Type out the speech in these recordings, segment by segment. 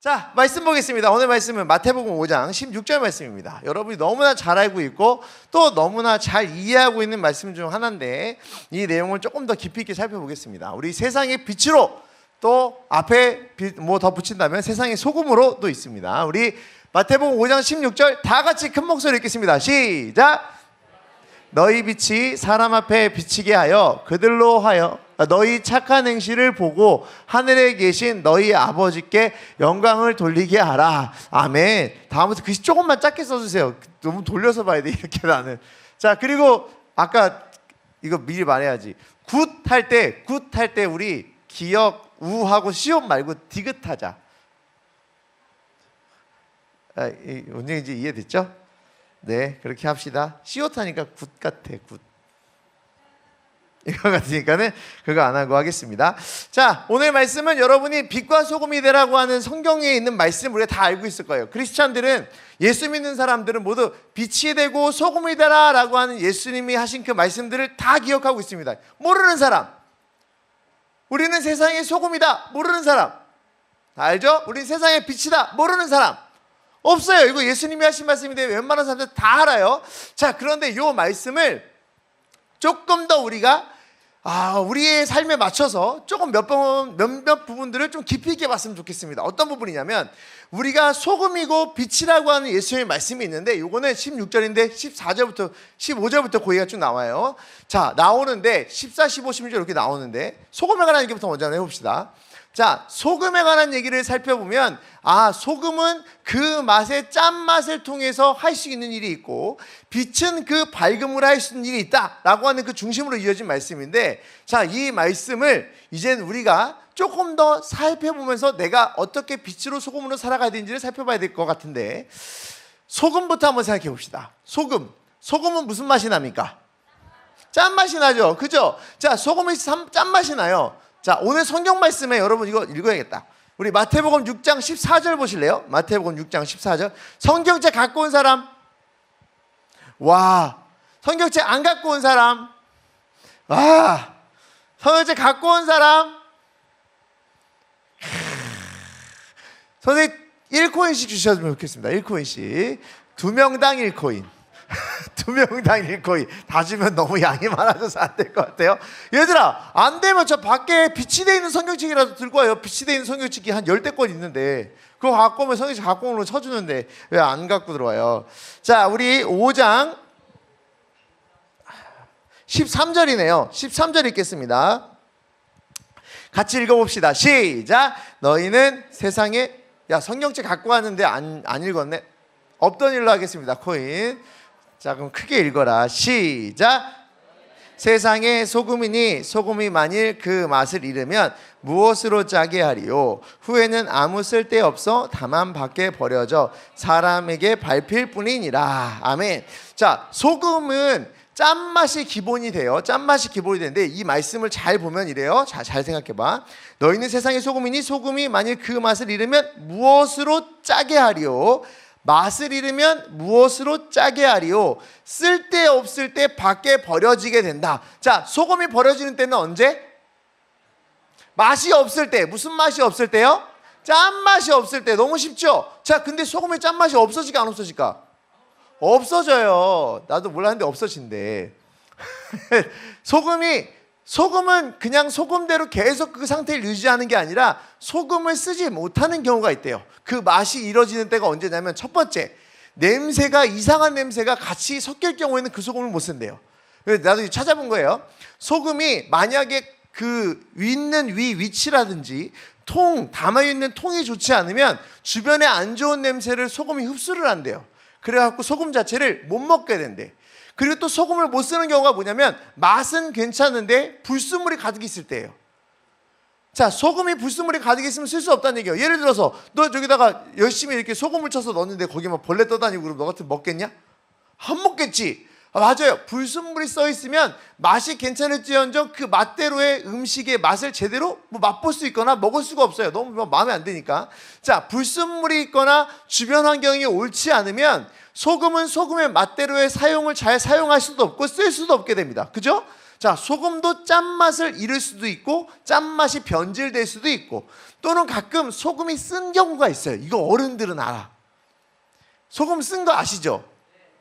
자, 말씀 보겠습니다. 오늘 말씀은 마태복음 5장 16절 말씀입니다. 여러분이 너무나 잘 알고 있고 또 너무나 잘 이해하고 있는 말씀 중 하나인데 이 내용을 조금 더 깊이 있게 살펴보겠습니다. 우리 세상의 빛으로 또 앞에 뭐 더 붙인다면 세상의 소금으로도 있습니다. 우리 마태복음 5장 16절 다 같이 큰 목소리로 읽겠습니다. 시작! 너희 빛이 사람 앞에 비치게 하여 그들로 하여 너희 착한 행실을 보고 하늘에 계신 너희 아버지께 영광을 돌리게 하라. 아멘. 다음부터 글씨 조금만 작게 써주세요. 너무 돌려서 봐야 돼 이렇게 나는. 자, 그리고 아까 이거 미리 말해야지. 굿 할 때 우리 기역 우하고 시옷 말고 디귿하자. 언제인지 이해됐죠? 네, 그렇게 합시다. 시옷 하니까 굿 같아. 굿. 이거 같으니까는 그거 안 하고 하겠습니다. 자, 오늘 말씀은 여러분이 빛과 소금이 되라고 하는 성경에 있는 말씀 우리가 다 알고 있을 거예요. 크리스찬들은, 예수 믿는 사람들은 모두 빛이 되고 소금이 되라 라고 하는 예수님이 하신 그 말씀들을 다 기억하고 있습니다. 모르는 사람, 우리는 세상의 소금이다 모르는 사람, 알죠? 우리는 세상의 빛이다 모르는 사람 없어요. 이거 예수님이 하신 말씀인데 웬만한 사람들 다 알아요. 자, 그런데 이 말씀을 조금 더 우리가 우리의 삶에 맞춰서 조금 몇몇 부분들을 좀 깊이 있게 봤으면 좋겠습니다. 어떤 부분이냐면 우리가 소금이고 빛이라고 하는 예수님의 말씀이 있는데 이거는 16절인데 14절부터 15절부터 고기가 쭉 나와요. 자, 나오는데 14, 15, 16절 이렇게 나오는데 소금에 관한 얘기부터 먼저 해봅시다. 자, 소금에 관한 얘기를 살펴보면 소금은 그 맛의 짠맛을 통해서 할 수 있는 일이 있고 빛은 그 밝음으로 할 수 있는 일이 있다라고 하는 그 중심으로 이어진 말씀인데, 자, 이 말씀을 이젠 우리가 조금 더 살펴보면서 내가 어떻게 빛으로 소금으로 살아가야 되는지를 살펴봐야 될 것 같은데, 소금부터 한번 생각해 봅시다. 소금은 무슨 맛이 납니까? 짠맛이 나죠, 그죠? 자, 소금이 짠맛이 나요. 자, 오늘 성경 말씀에 여러분 이거 읽어야겠다. 우리 마태복음 6장 14절 보실래요? 마태복음 6장 14절. 성경책 갖고 온 사람? 와, 성경책 안 갖고 온 사람? 와, 성경책 갖고 온 사람? 선생님 1코인씩 주셨으면 좋겠습니다. 1코인씩 2명당 1코인. 2명당 1코인 다 주면 너무 양이 많아져서 안 될 것 같아요. 얘들아, 안 되면 저 밖에 빛이 돼 있는 성경책이라도 들고 와요. 빛이 돼 있는 성경책이 한 10대권 있는데 그거 갖고 오면 성경책 갖고 오는 거 쳐주는데 왜 안 갖고 들어와요? 자, 우리 5장 13절이네요 13절 읽겠습니다. 같이 읽어봅시다. 시작! 너희는 세상에, 야, 성경책 갖고 왔는데 안 읽었네. 없던 일로 하겠습니다. 코인. 자, 그럼 크게 읽어라. 시작! 세상의 소금이니 소금이 만일 그 맛을 잃으면 무엇으로 짜게 하리요? 후에는 아무 쓸데없어 다만 밖에 버려져 사람에게 밟힐 뿐이니라. 아멘. 자, 소금은 짠맛이 기본이 돼요. 짠맛이 기본이 되는데 이 말씀을 잘 보면 이래요. 자, 잘 생각해봐. 너희는 세상의 소금이니 소금이 만일 그 맛을 잃으면 무엇으로 짜게 하리요? 맛을 잃으면 무엇으로 짜게 하리요? 쓸데없을 때 밖에 버려지게 된다. 자, 소금이 버려지는 때는 언제? 맛이 없을 때. 무슨 맛이 없을 때요? 짠맛이 없을 때. 너무 쉽죠? 자, 근데 소금의 짠맛이 없어질까 안 없어질까? 없어져요. 나도 몰랐는데 없어진대. 소금은 그냥 소금대로 계속 그 상태를 유지하는 게 아니라 소금을 쓰지 못하는 경우가 있대요. 그 맛이 이뤄지는 때가 언제냐면 첫 번째, 이상한 냄새가 같이 섞일 경우에는 그 소금을 못 쓴대요. 나도 찾아본 거예요. 소금이 만약에 그 있는 위치라든지 담아있는 통이 좋지 않으면 주변에 안 좋은 냄새를 소금이 흡수를 한대요. 그래갖고 소금 자체를 못 먹게 된대. 그리고 또 소금을 못 쓰는 경우가 뭐냐면 맛은 괜찮은데 불순물이 가득 있을 때예요. 자, 소금이 불순물이 가득 있으면 쓸 수 없다는 얘기예요. 예를 들어서 너 저기다가 열심히 이렇게 소금을 쳐서 넣었는데 거기 막 벌레 떠다니고 그러면 너 같으면 먹겠냐? 안 먹겠지. 맞아요. 불순물이 써 있으면 맛이 괜찮을지언정 그 맛대로의 음식의 맛을 제대로 맛볼 수 있거나 먹을 수가 없어요. 너무 마음에 안 드니까. 자, 불순물이 있거나 주변 환경이 옳지 않으면 소금은 소금의 맛대로의 사용을 잘 사용할 수도 없고 쓸 수도 없게 됩니다. 그죠? 자, 소금도 짠맛을 잃을 수도 있고 짠맛이 변질될 수도 있고, 또는 가끔 소금이 쓴 경우가 있어요. 이거 어른들은 알아. 소금 쓴 거 아시죠?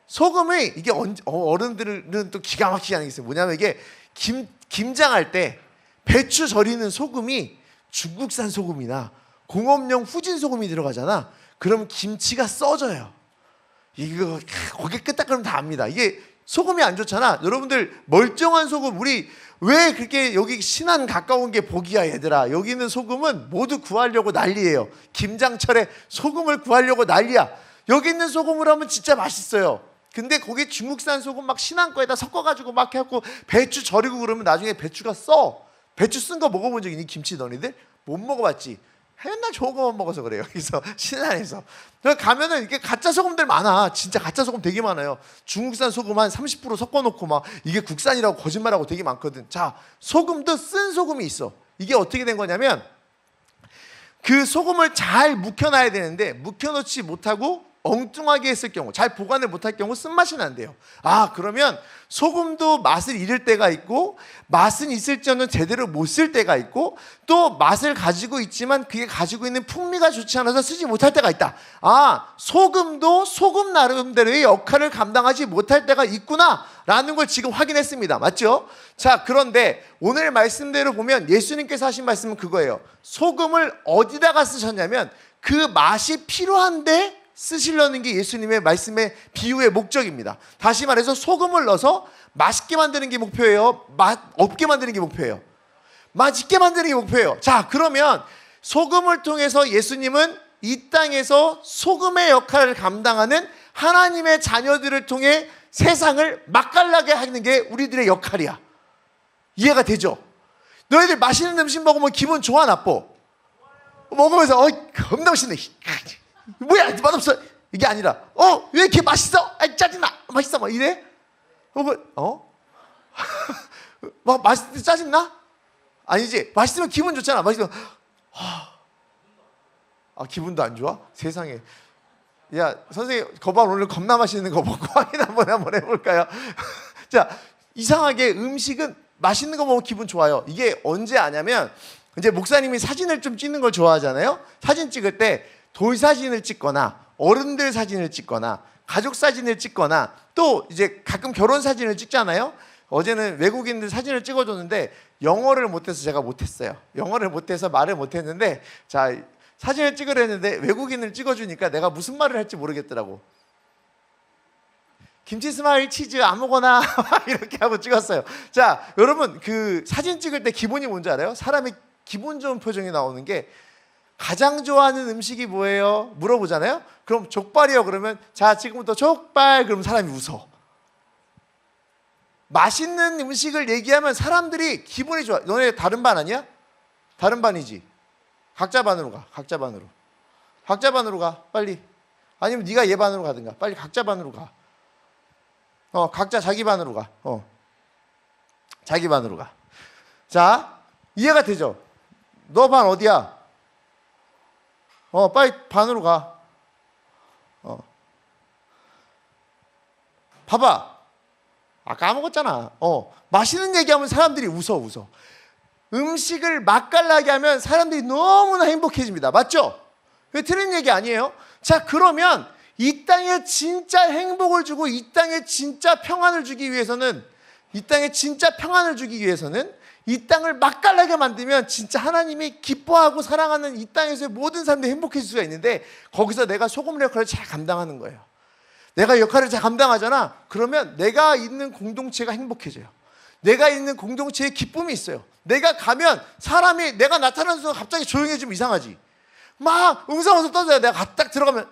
소금이 이게 어른들은 또 기가 막히게 하는 게 있어요. 뭐냐면 이게 김장할 때 배추 절이는 소금이 중국산 소금이나 공업용 후진 소금이 들어가잖아. 그럼 김치가 써져요. 이거 고개 끄덕거리면 다 압니다. 이게 소금이 안 좋잖아. 여러분들 멀쩡한 소금, 우리 왜 그렇게 여기 신안 가까운 게 복이야 얘들아. 여기 있는 소금은 모두 구하려고 난리예요. 김장철에 소금을 구하려고 난리야. 여기 있는 소금을 하면 진짜 맛있어요. 근데 거기 중국산 소금 막 신안 거에다 섞어가지고 막 해갖고 배추 절이고 그러면 나중에 배추가 써. 배추 쓴 거 먹어본 적 있니? 김치 너희들? 못 먹어봤지. 맨날 좋은 거만 먹어서 그래요. 그래서 신안에서 가면은 이게 가짜 소금들 많아. 진짜 가짜 소금 되게 많아요. 중국산 소금 한 30% 섞어놓고 막 이게 국산이라고 거짓말하고 되게 많거든. 자, 소금도 쓴 소금이 있어. 이게 어떻게 된 거냐면 그 소금을 잘 묵혀놔야 되는데 묵혀놓지 못하고 엉뚱하게 했을 경우, 잘 보관을 못할 경우 쓴맛이 난대요. 아, 그러면 소금도 맛을 잃을 때가 있고 맛은 있을지언정 제대로 못 쓸 때가 있고, 또 맛을 가지고 있지만 그게 가지고 있는 풍미가 좋지 않아서 쓰지 못할 때가 있다. 아, 소금도 소금 나름대로의 역할을 감당하지 못할 때가 있구나 라는 걸 지금 확인했습니다. 맞죠? 자, 그런데 오늘 말씀대로 보면 예수님께서 하신 말씀은 그거예요. 소금을 어디다가 쓰셨냐면 그 맛이 필요한데 쓰시려는 게 예수님의 말씀의 비유의 목적입니다. 다시 말해서 소금을 넣어서 맛있게 만드는 게 목표예요? 맛 없게 만드는 게 목표예요? 맛있게 만드는 게 목표예요. 자, 그러면 소금을 통해서 예수님은 이 땅에서 소금의 역할을 감당하는 하나님의 자녀들을 통해 세상을 맛깔나게 하는 게 우리들의 역할이야. 이해가 되죠? 너희들 맛있는 음식 먹으면 기분 좋아, 나빠? 먹으면서 겁나 맛있네. 뭐야, 맛없어. 이게 아니라 왜 이렇게 맛있어? 짜증나. 맛있어. 막 이래? 막 맛있을 때 짜증나? 아니지. 맛있으면 기분 좋잖아. 맛있으면 기분도 안 좋아? 세상에. 야, 선생님 거봐, 오늘 겁나 맛있는 거 먹고 확인 한번 해볼까요? 자, 이상하게 음식은 맛있는 거 먹으면 기분 좋아요. 이게 언제 아냐면, 이제 목사님이 사진을 좀 찍는 걸 좋아하잖아요. 사진 찍을 때 돌 사진을 찍거나 어른들 사진을 찍거나 가족 사진을 찍거나 또 이제 가끔 결혼 사진을 찍잖아요. 어제는 외국인들 사진을 찍어줬는데 영어를 못해서 제가 못했어요. 영어를 못해서 말을 못했는데, 자, 사진을 찍으려는데 외국인을 찍어주니까 내가 무슨 말을 할지 모르겠더라고. 김치 스마일 치즈 아무거나 이렇게 하고 찍었어요. 자, 여러분 그 사진 찍을 때 기본이 뭔지 알아요? 사람이 기분 좋은 표정이 나오는 게, 가장 좋아하는 음식이 뭐예요? 물어보잖아요. 그럼 족발이요. 그러면 자, 지금부터 족발. 그럼 사람이 웃어. 맛있는 음식을 얘기하면 사람들이 기분이 좋아. 너네 다른 반 아니야? 다른 반이지. 각자 반으로 가. 각자 반으로. 각자 반으로 가. 빨리. 아니면 네가 얘 반으로 가든가. 빨리 각자 반으로 가. 각자 자기 반으로 가. 자기 반으로 가. 자, 이해가 되죠? 너 반 어디야? 빨리 반으로 가. 봐봐. 까먹었잖아. 맛있는 얘기하면 사람들이 웃어. 음식을 맛깔나게 하면 사람들이 너무나 행복해집니다. 맞죠? 틀린 얘기 아니에요? 자, 그러면 이 땅에 진짜 행복을 주고 이 땅에 진짜 평안을 주기 위해서는, 이 땅을 맛깔나게 만들면 진짜 하나님이 기뻐하고 사랑하는 이 땅에서의 모든 사람들이 행복해질 수가 있는데, 거기서 내가 소금 역할을 잘 감당하는 거예요. 내가 역할을 잘 감당하잖아. 그러면 내가 있는 공동체가 행복해져요. 내가 있는 공동체에 기쁨이 있어요. 내가 가면 사람이, 내가 나타나는 순간 갑자기 조용해지면 이상하지. 막 음성에서 떠져요. 내가 딱 들어가면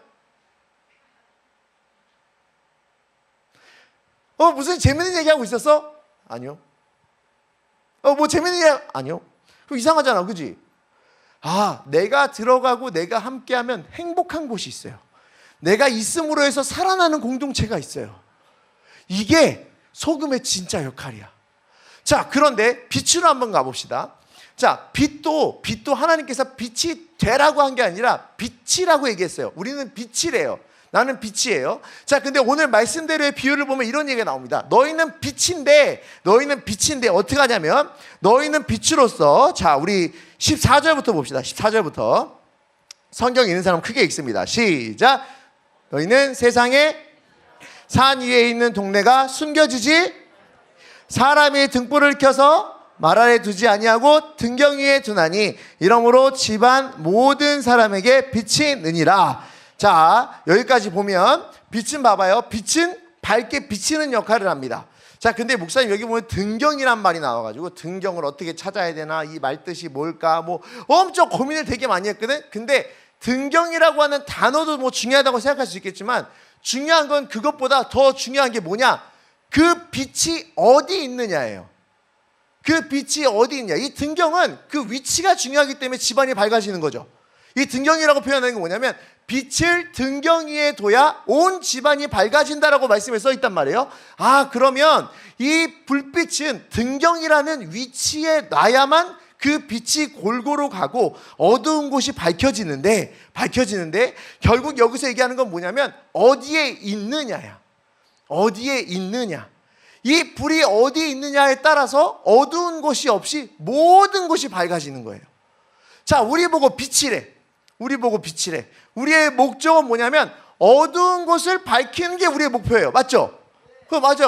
무슨 재밌는 얘기하고 있었어? 아니요. 뭐 재밌는 얘기? 아니요. 그럼 이상하잖아, 그지? 내가 들어가고 내가 함께하면 행복한 곳이 있어요. 내가 있음으로 해서 살아나는 공동체가 있어요. 이게 소금의 진짜 역할이야. 자, 그런데 빛으로 한번 가봅시다. 자, 빛도 하나님께서 빛이 되라고 한 게 아니라 빛이라고 얘기했어요. 우리는 빛이래요. 나는 빛이에요. 자, 근데 오늘 말씀대로의 비유를 보면 이런 얘기가 나옵니다. 너희는 빛인데 어떻게 하냐면 너희는 빛으로서, 자, 우리 14절부터 봅시다. 14절부터. 성경 읽는 사람 크게 읽습니다. 시작. 너희는 세상에 산 위에 있는 동네가 숨겨지지, 사람이 등불을 켜서 말 아래 두지 아니하고 등경 위에 두나니 이러므로 집안 모든 사람에게 빛이 느니라. 자, 여기까지 보면 빛은 봐봐요. 빛은 밝게 비치는 역할을 합니다. 자, 근데 목사님 여기 보면 등경이란 말이 나와가지고 등경을 어떻게 찾아야 되나, 이 말뜻이 뭘까, 뭐 엄청 고민을 되게 많이 했거든. 근데 등경이라고 하는 단어도 뭐 중요하다고 생각할 수 있겠지만 중요한 건 그것보다 더 중요한 게 뭐냐, 그 빛이 어디 있느냐예요. 그 빛이 어디 있냐. 이 등경은 그 위치가 중요하기 때문에 집안이 밝아지는 거죠. 이 등경이라고 표현하는 게 뭐냐면 빛을 등경 위에 둬야 온 집안이 밝아진다라고 말씀에 써 있단 말이에요. 아, 그러면 이 불빛은 등경이라는 위치에 놔야만 그 빛이 골고루 가고 어두운 곳이 밝혀지는데 결국 여기서 얘기하는 건 뭐냐면 어디에 있느냐야. 어디에 있느냐. 이 불이 어디에 있느냐에 따라서 어두운 곳이 없이 모든 곳이 밝아지는 거예요. 자, 우리 보고 빛이래. 우리의 목적은 뭐냐면 어두운 곳을 밝히는 게 우리의 목표예요. 맞죠? 맞아.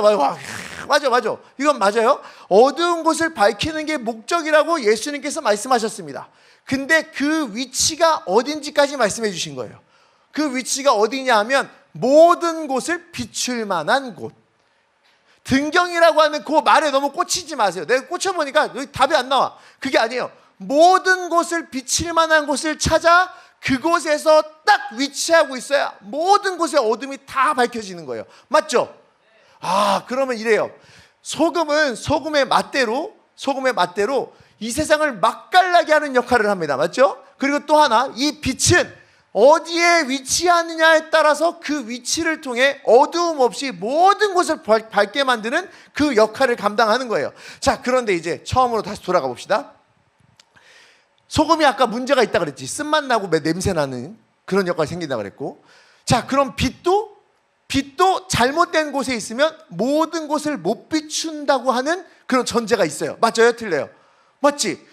이건 맞아요. 어두운 곳을 밝히는 게 목적이라고 예수님께서 말씀하셨습니다. 근데 그 위치가 어딘지까지 말씀해 주신 거예요. 그 위치가 어디냐 하면 모든 곳을 비출 만한 곳. 등경이라고 하는 그 말에 너무 꽂히지 마세요. 내가 꽂혀보니까 여기 답이 안 나와. 그게 아니에요. 모든 곳을 비칠 만한 곳을 찾아 그곳에서 딱 위치하고 있어야 모든 곳의 어둠이 다 밝혀지는 거예요. 맞죠? 아, 그러면 이래요. 소금은 소금의 맛대로 이 세상을 맛깔나게 하는 역할을 합니다. 맞죠? 그리고 또 하나, 이 빛은 어디에 위치하느냐에 따라서 그 위치를 통해 어두움 없이 모든 곳을 밝게 만드는 그 역할을 감당하는 거예요. 자, 그런데 이제 처음으로 다시 돌아가 봅시다. 소금이 아까 문제가 있다 그랬지. 쓴맛 나고 냄새 나는 그런 역할이 생긴다 그랬고, 자, 그럼 빛도 잘못된 곳에 있으면 모든 곳을 못 비춘다고 하는 그런 전제가 있어요. 맞아요? 틀려요? 맞지?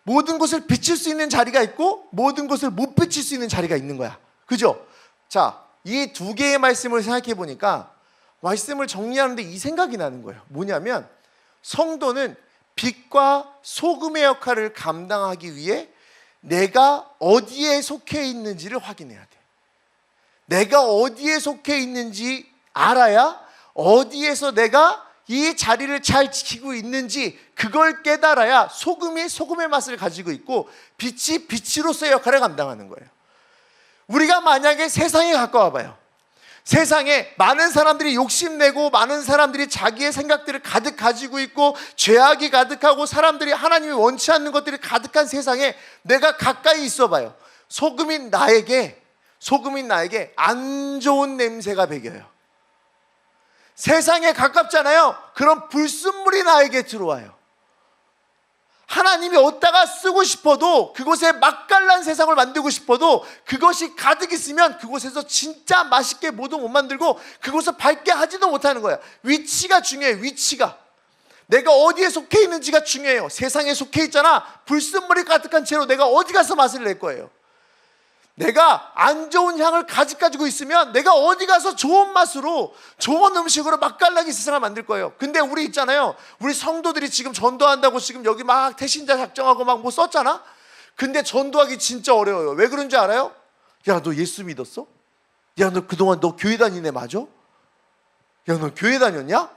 모든 곳을 비칠 수 있는 자리가 있고 모든 곳을 못 비칠 수 있는 자리가 있는 거야. 그죠? 자, 이 두 개의 말씀을 생각해 보니까 말씀을 정리하는데 이 생각이 나는 거예요. 뭐냐면 성도는 빛과 소금의 역할을 감당하기 위해 내가 어디에 속해 있는지를 확인해야 돼. 내가 어디에 속해 있는지 알아야 어디에서 내가 이 자리를 잘 지키고 있는지 그걸 깨달아야 소금이 소금의 맛을 가지고 있고 빛이 빛으로서의 역할을 감당하는 거예요. 우리가 만약에 세상에 가까워 봐요. 세상에 많은 사람들이 욕심내고 많은 사람들이 자기의 생각들을 가득 가지고 있고 죄악이 가득하고 사람들이 하나님이 원치 않는 것들이 가득한 세상에 내가 가까이 있어 봐요. 소금인 나에게 안 좋은 냄새가 배겨요. 세상에 가깝잖아요. 그럼 불순물이 나에게 들어와요. 하나님이 어디다가 쓰고 싶어도 그곳에 맛깔난 세상을 만들고 싶어도 그것이 가득 있으면 그곳에서 진짜 맛있게 뭐도 못 만들고 그곳을 밝게 하지도 못하는 거야. 위치가 중요해요. 위치가. 내가 어디에 속해 있는지가 중요해요. 세상에 속해 있잖아. 불순물이 가득한 채로 내가 어디 가서 맛을 낼 거예요. 내가 안 좋은 향을 가지고 있으면 내가 어디 가서 좋은 맛으로 좋은 음식으로 맛깔나게 세상을 만들 거예요. 근데 우리 있잖아요. 우리 성도들이 지금 전도한다고 지금 여기 막 태신자 작정하고 막 뭐 썼잖아. 근데 전도하기 진짜 어려워요. 왜 그런지 알아요? 야, 너 예수 믿었어? 야, 너 그동안 너 교회 다니네 맞아? 야, 너 교회 다녔냐?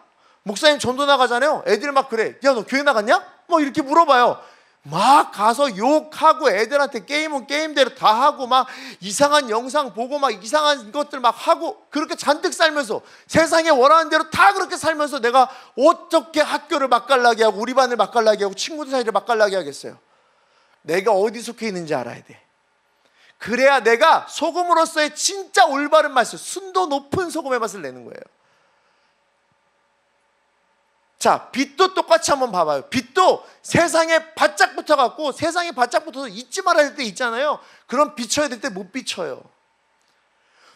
목사님 전도 나가잖아요. 애들 막 그래. 야, 너 교회 나갔냐? 뭐 이렇게 물어봐요. 막 가서 욕하고 애들한테 게임은 게임대로 다 하고 막 이상한 영상 보고 막 이상한 것들 막 하고 그렇게 잔뜩 살면서 세상에 원하는 대로 다 그렇게 살면서 내가 어떻게 학교를 맛깔나게 하고 우리 반을 맛깔나게 하고 친구들 사이를 맛깔나게 하겠어요? 내가 어디 속해 있는지 알아야 돼. 그래야 내가 소금으로서의 진짜 올바른 맛을, 순도 높은 소금의 맛을 내는 거예요. 자, 빛도 똑같이 한번 봐봐요. 빛도 세상에 바짝 붙어갖고 세상에 바짝 붙어서 잊지 말아야 될 때 있잖아요. 그럼 비춰야 될 때 못 비춰요.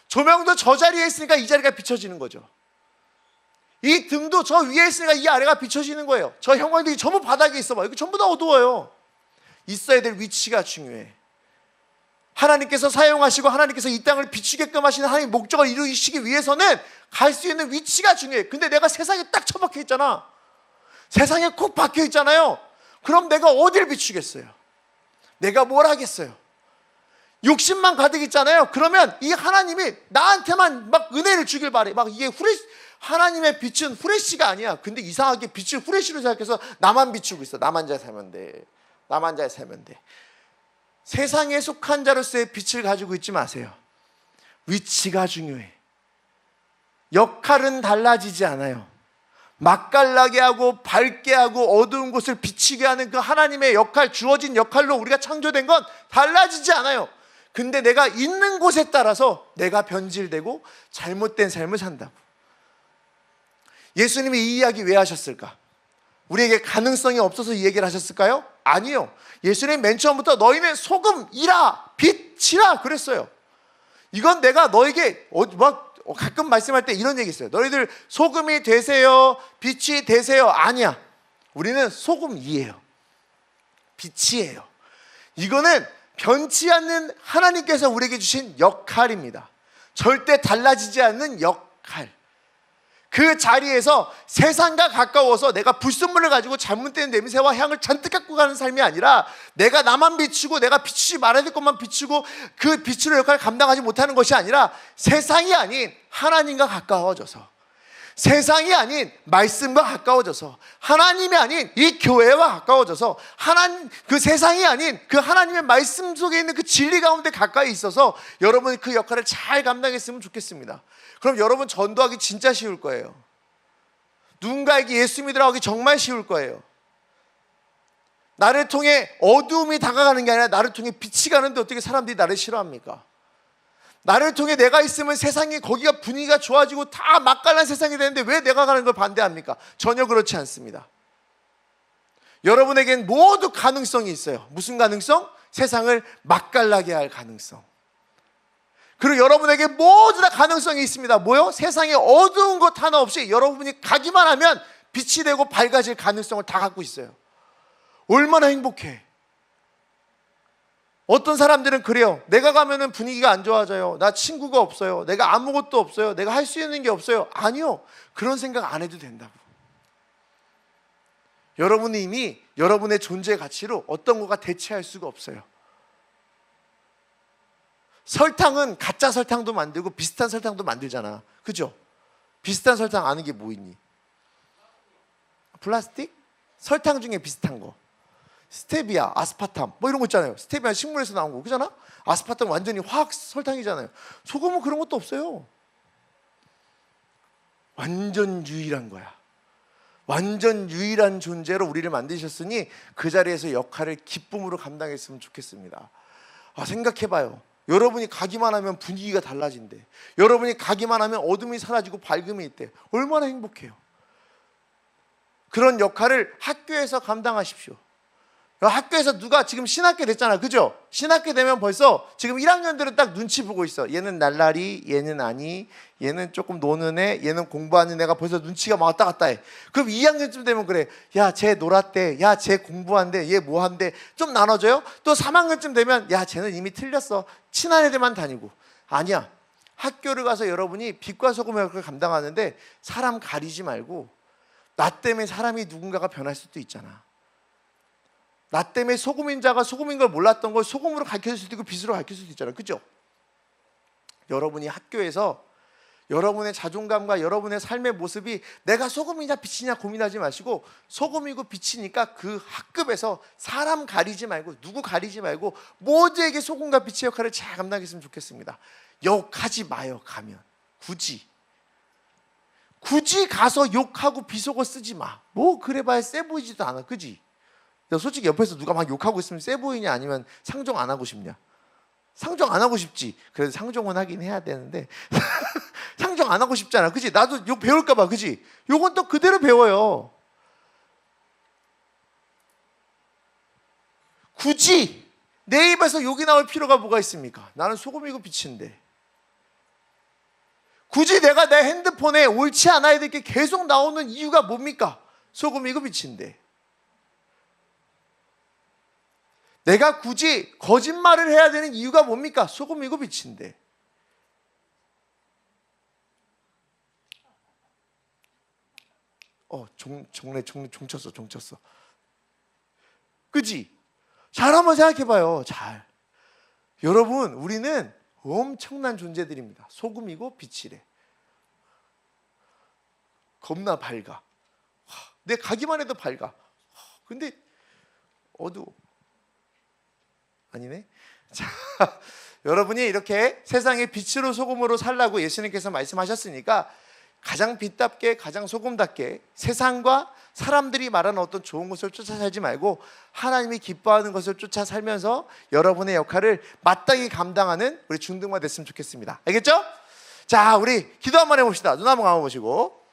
조명도 저 자리에 있으니까 이 자리가 비춰지는 거죠. 이 등도 저 위에 있으니까 이 아래가 비춰지는 거예요. 저 형광등이 전부 바닥에 있어봐. 이거 전부 다 어두워요. 있어야 될 위치가 중요해. 하나님께서 사용하시고 하나님께서 이 땅을 비추게끔 하시는 하나님의 목적을 이루시기 위해서는 갈 수 있는 위치가 중요해. 근데 내가 세상에 딱 처박혀 있잖아. 세상에 콕 박혀 있잖아요. 그럼 내가 어디를 비추겠어요? 내가 뭘 하겠어요? 욕심만 가득 있잖아요. 그러면 이 하나님이 나한테만 막 은혜를 주길 바래. 막 이게 하나님의 빛은 후레쉬가 아니야. 근데 이상하게 빛을 후레쉬로 생각해서 나만 비추고 있어. 나만 잘 살면 돼. 나만 잘 살면 돼. 세상에 속한 자로서의 빛을 가지고 있지 마세요. 위치가 중요해. 역할은 달라지지 않아요. 맛깔나게 하고 밝게 하고 어두운 곳을 비치게 하는 그 하나님의 역할, 주어진 역할로 우리가 창조된 건 달라지지 않아요. 근데 내가 있는 곳에 따라서 내가 변질되고 잘못된 삶을 산다고. 예수님이 이 이야기 왜 하셨을까? 우리에게 가능성이 없어서 이 얘기를 하셨을까요? 아니요. 예수님 맨 처음부터 너희는 소금이라 빛이라 그랬어요. 이건 내가 너에게 가끔 말씀할 때 이런 얘기 있어요. 너희들 소금이 되세요, 빛이 되세요. 아니야. 우리는 소금이에요. 빛이에요. 이거는 변치 않는 하나님께서 우리에게 주신 역할입니다. 절대 달라지지 않는 역할. 그 자리에서 세상과 가까워서 내가 불순물을 가지고 잘못된 냄새와 향을 잔뜩 갖고 가는 삶이 아니라 내가 나만 비추고 내가 비추지 말아야 될 것만 비추고 그 빛으로 역할을 감당하지 못하는 것이 아니라 세상이 아닌 하나님과 가까워져서, 세상이 아닌 말씀과 가까워져서, 하나님이 아닌 이 교회와 가까워져서, 그 세상이 아닌 그 하나님의 말씀 속에 있는 그 진리 가운데 가까이 있어서 여러분이 그 역할을 잘 감당했으면 좋겠습니다. 그럼 여러분 전도하기 진짜 쉬울 거예요. 누군가에게 예수 믿으라고 하기 정말 쉬울 거예요. 나를 통해 어두움이 다가가는 게 아니라 나를 통해 빛이 가는데 어떻게 사람들이 나를 싫어합니까? 나를 통해 내가 있으면 세상이 거기가 분위기가 좋아지고 다 맛깔난 세상이 되는데 왜 내가 가는 걸 반대합니까? 전혀 그렇지 않습니다. 여러분에겐 모두 가능성이 있어요. 무슨 가능성? 세상을 맛깔나게 할 가능성. 그리고 여러분에게 모두 다 가능성이 있습니다. 뭐요? 세상에 어두운 것 하나 없이 여러분이 가기만 하면 빛이 되고 밝아질 가능성을 다 갖고 있어요. 얼마나 행복해. 어떤 사람들은 그래요. 내가 가면은 분위기가 안 좋아져요. 나 친구가 없어요. 내가 아무것도 없어요. 내가 할 수 있는 게 없어요. 아니요. 그런 생각 안 해도 된다고. 여러분이 이미 여러분의 존재 가치로 어떤 거가 대체할 수가 없어요. 설탕은 가짜 설탕도 만들고 비슷한 설탕도 만들잖아. 그죠? 비슷한 설탕 아는 게 뭐 있니? 플라스틱? 설탕 중에 비슷한 거. 스테비아, 아스파탐 뭐 이런 거 있잖아요. 스테비아 식물에서 나온 거 그잖아. 아스파탐 완전히 화학 설탕이잖아요. 소금은 그런 것도 없어요. 완전 유일한 거야. 완전 유일한 존재로 우리를 만드셨으니 그 자리에서 역할을 기쁨으로 감당했으면 좋겠습니다. 생각해봐요. 여러분이 가기만 하면 분위기가 달라진대. 여러분이 가기만 하면 어둠이 사라지고 밝음이 있대. 얼마나 행복해요. 그런 역할을 학교에서 감당하십시오. 학교에서 누가 지금 신학교 됐잖아. 그죠? 신학교 되면 벌써 지금 1학년들은 딱 눈치 보고 있어. 얘는 날라리, 얘는 아니, 얘는 조금 노는 애, 얘는 공부하는 애가 벌써 눈치가 막 왔다 갔다 해. 그럼 2학년쯤 되면 그래. 야, 쟤 놀았대. 야, 쟤 공부한대. 얘 뭐 한대. 좀 나눠줘요. 또 3학년쯤 되면 야, 쟤는 이미 틀렸어. 친한 애들만 다니고. 아니야. 학교를 가서 여러분이 빛과 소금의 역할을 감당하는데 사람 가리지 말고 나 때문에 사람이 누군가가 변할 수도 있잖아. 나 때문에 소금인 자가 소금인 걸 몰랐던 걸 소금으로 가르칠 수도 있고 빛으로 가르칠 수도 있잖아요. 그죠? 여러분이 학교에서 여러분의 자존감과 여러분의 삶의 모습이 내가 소금이냐 빛이냐 고민하지 마시고 소금이고 빛이니까 그 학급에서 사람 가리지 말고 누구 가리지 말고 모두에게 소금과 빛의 역할을 잘 감당했으면 좋겠습니다. 욕하지 마요. 가면 굳이 가서 욕하고 비속어 쓰지 마. 뭐 그래봐야 쎄 보이지도 않아. 그지? 솔직히 옆에서 누가 막 욕하고 있으면 쎄 보이냐 아니면 상종 안 하고 싶냐? 상종 안 하고 싶지. 그래도 상종은 하긴 해야 되는데 상종 안 하고 싶잖아. 그치? 나도 욕 배울까 봐. 그치? 욕은 또 그대로 배워요. 굳이 내 입에서 욕이 나올 필요가 뭐가 있습니까? 나는 소금이고 빛인데. 굳이 내가 내 핸드폰에 옳지 않아야 될 게 계속 나오는 이유가 뭡니까? 소금이고 빛인데. 내가 굳이 거짓말을 해야 되는 이유가 뭡니까? 소금이고 빛인데. 종 쳤어. 그지? 잘 한번 생각해봐요. 잘. 여러분, 우리는 엄청난 존재들입니다. 소금이고 빛이래. 겁나 밝아. 내 가기만 해도 밝아. 근데 어두워. 아니네. 자, 여러분이 이렇게 세상의 빛으로 소금으로 살라고 예수님께서 말씀하셨으니까 가장 빛답게, 가장 소금답게 세상과 사람들이 말하는 어떤 좋은 것을 쫓아 살지 말고 하나님이 기뻐하는 것을 쫓아 살면서 여러분의 역할을 마땅히 감당하는 우리 중등만 됐으면 좋겠습니다. 알겠죠? 자, 우리 기도 한번 해봅시다. 눈 한번 감아보시고.